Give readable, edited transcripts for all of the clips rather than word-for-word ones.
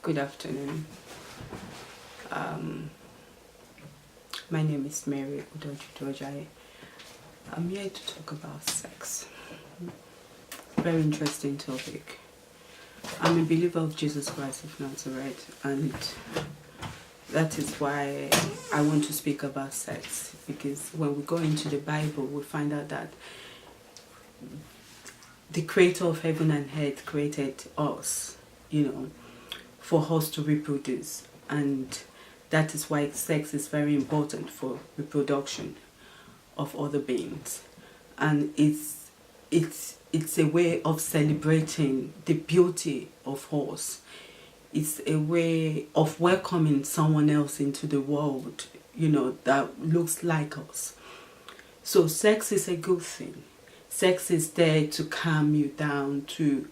Good afternoon. My name is Mary Udoji. I'm here to talk about sex. Very interesting topic. I'm a believer of Jesus Christ of Nazareth, and that is why I want to speak about sex, because when we go into the Bible, we find out that the creator of heaven and earth created us, for us to reproduce, and that is why sex is very important for reproduction of other beings. And it's a way of celebrating the beauty of us. It's a way of welcoming someone else into the world, that looks like us. So sex is a good thing. Sex is there to calm you down, to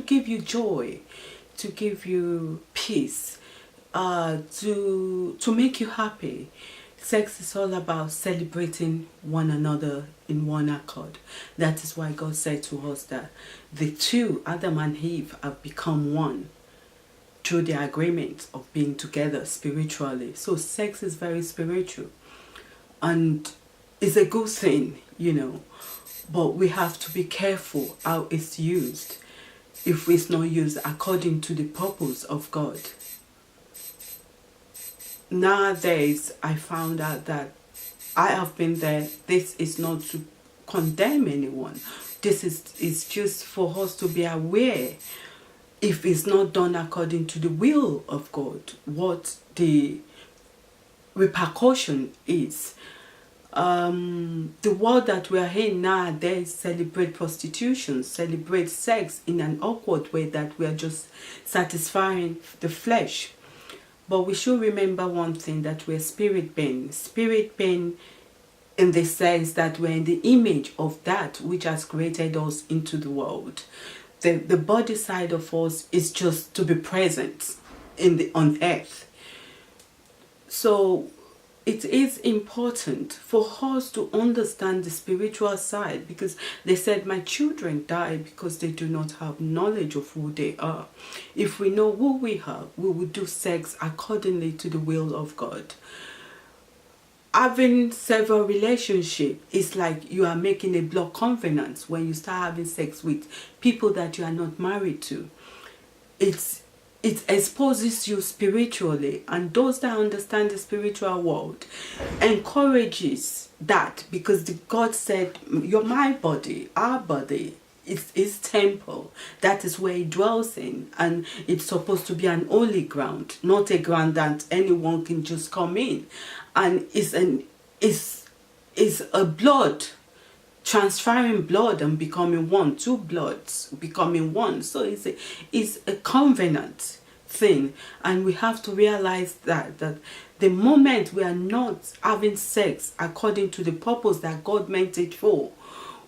give you joy, to give you peace, to make you happy. Sex is all about celebrating one another in one accord. That is why God said to us that the two, Adam and Eve, have become one through the agreement of being together spiritually. So sex is very spiritual, and it's a good thing, but we have to be careful how it's used if it's not used according to the purpose of God. Nowadays, I found out that I have been there. This is not to condemn anyone. This is just for us to be aware, if it's not done according to the will of God, what the repercussion is. The world that we are in nowadays celebrate prostitution, celebrate sex in an awkward way, that we are just satisfying the flesh. But we should remember one thing, that we're spirit beings in the sense that we're in the image of that which has created us into the world. The body side of us is just to be present on earth. So it is important for us to understand the spiritual side, because they said, my children die because they do not have knowledge of who they are. If we know who we are, we will do sex accordingly to the will of God. Having several relationships is like you are making a blood covenant when you start having sex with people that you are not married to. It exposes you spiritually, and those that understand the spiritual world encourages that, because God said, you're my body, our body is his temple. That is where he dwells in, and it's supposed to be an holy ground, not a ground that anyone can just come in. And it's a blood, transferring blood and becoming one, two bloods becoming one. So it's a covenant thing, and we have to realize that the moment we are not having sex according to the purpose that God meant it for,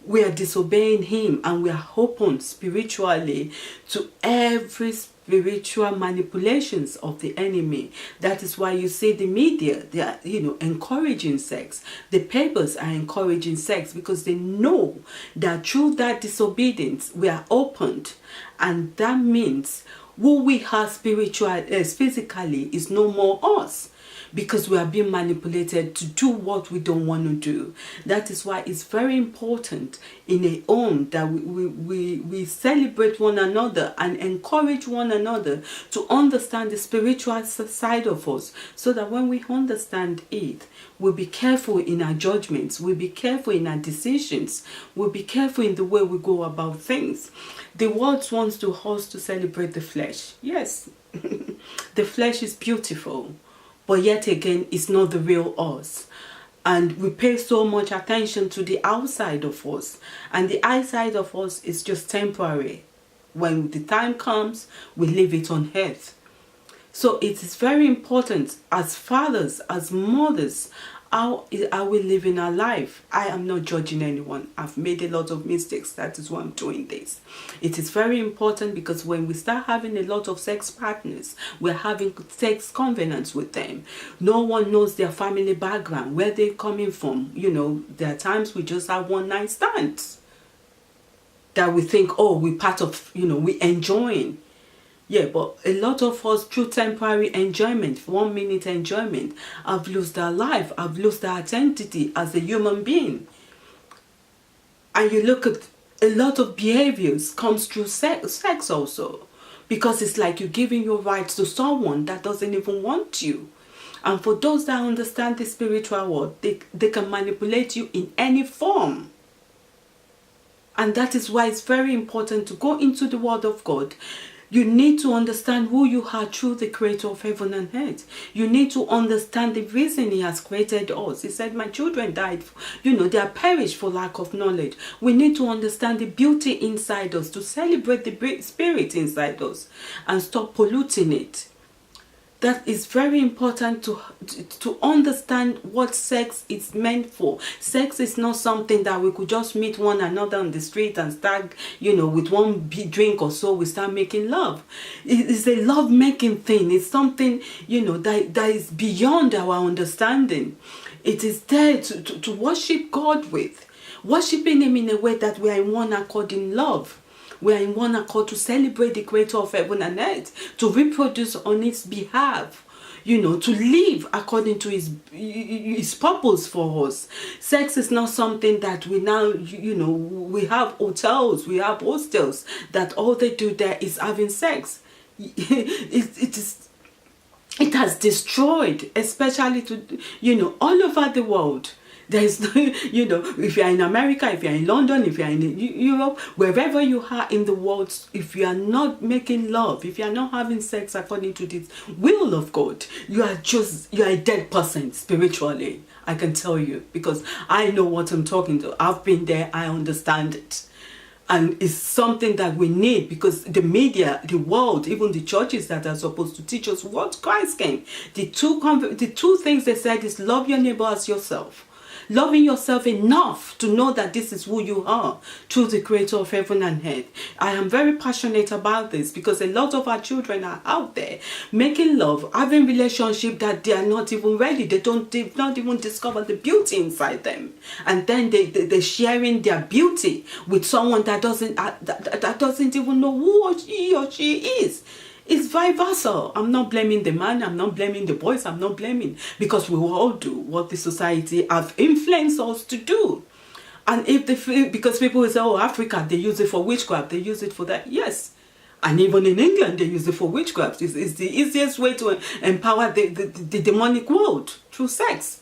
we are disobeying him, and we are open spiritually to every spiritual manipulations of the enemy. That is why you see the media, they are encouraging sex. The papers are encouraging sex, because they know that through that disobedience we are opened, and that means who we are physically is no more us, because we are being manipulated to do what we don't want to do. That is why it's very important in a home that we celebrate one another and encourage one another to understand the spiritual side of us, so that when we understand it, we'll be careful in our judgments, we'll be careful in our decisions, we'll be careful in the way we go about things. The world wants us to celebrate the flesh. Yes, the flesh is beautiful, but yet again, it's not the real us. And we pay so much attention to the outside of us, and the outside of us is just temporary. When the time comes, we leave it on earth. So it is very important, as fathers, as mothers, how are we living our life? I am not judging anyone. I've made a lot of mistakes. That is why I'm doing this. It is very important, because when we start having a lot of sex partners, we're having sex covenants with them. No one knows their family background, where they're coming from. There are times we just have one night stands that we think, oh, we're part of, we're enjoying. Yeah, but a lot of us, through temporary enjoyment, 1 minute enjoyment, have lost their life, have lost their identity as a human being. And you look at a lot of behaviors comes through sex also. Because it's like you're giving your rights to someone that doesn't even want you. And for those that understand the spiritual world, they can manipulate you in any form. And that is why it's very important to go into the Word of God. You need to understand who you are through the Creator of heaven and earth. You need to understand the reason He has created us. He said, my children died, they are perished for lack of knowledge. We need to understand the beauty inside us, to celebrate the spirit inside us and stop polluting it. That is very important to understand what sex is meant for. Sex is not something that we could just meet one another on the street and start, with one big drink or so, we start making love. It is a love-making thing. It's something, that is beyond our understanding. It is there to worship God with. Worshiping Him in a way that we are in one accord in love. We are in one accord to celebrate the Creator of heaven and earth, to reproduce on His behalf, to live according to His purpose for us. Sex is not something that we now, we have hotels, we have hostels, that all they do there is having sex. It has destroyed, especially to, all over the world. There is no, if you are in America, if you are in London, if you are in Europe, wherever you are in the world, if you are not making love, if you are not having sex according to the will of God, you are a dead person spiritually. I can tell you, because I know what I'm talking to. I've been there, I understand it. And it's something that we need, because the media, the world, even the churches that are supposed to teach us what Christ came. The two things they said is love your neighbor as yourself. Loving yourself enough to know that this is who you are through the Creator of heaven and earth. I am very passionate about this, because a lot of our children are out there making love, having relationship that they are not even ready. They've not even discovered the beauty inside them, and then they're sharing their beauty with someone that doesn't even know who he or she is. It's vice versa. I'm not blaming the man, I'm not blaming the boys, I'm not blaming, because we will all do what the society have influenced us to do. And because people will say, oh, Africa, they use it for witchcraft, they use it for that. Yes. And even in England, they use it for witchcraft. It's the easiest way to empower the demonic world, through sex.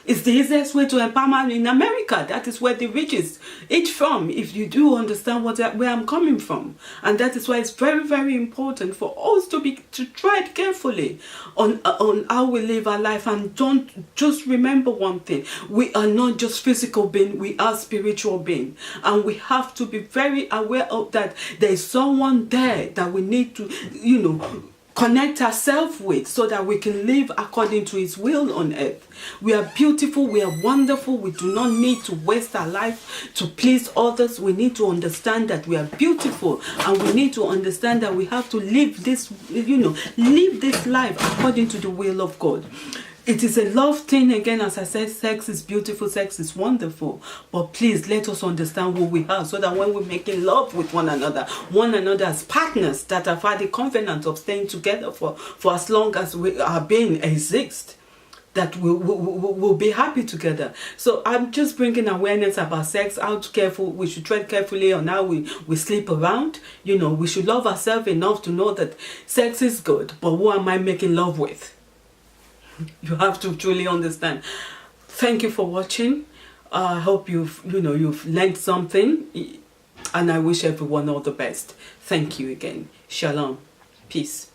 It's the easiest way to empower in America. That is where the riches eat from, if you do understand where I'm coming from. And that is why it's very, very important for us to tread carefully on how we live our life. And don't just remember one thing. We are not just physical beings, we are spiritual beings. And we have to be very aware of that. There is someone there that we need to, connect ourselves with, so that we can live according to His will on earth. We are beautiful, we are wonderful. We do not need to waste our life to please others. We need to understand that we are beautiful, and we need to understand that we have to live this, live this life according to the will of God. It is a love thing. Again, as I said, sex is beautiful, sex is wonderful. But please, let us understand who we are, so that when we're making love with one another as partners that have had the covenant of staying together for as long as our being exists, that we'll be happy together. So I'm just bringing awareness about sex, how careful we should tread carefully on how we sleep around. We should love ourselves enough to know that sex is good, but who am I making love with? You have to truly understand. Thank you for watching. I hope you've learned something, and I wish everyone all the best. Thank you again. Shalom. Peace.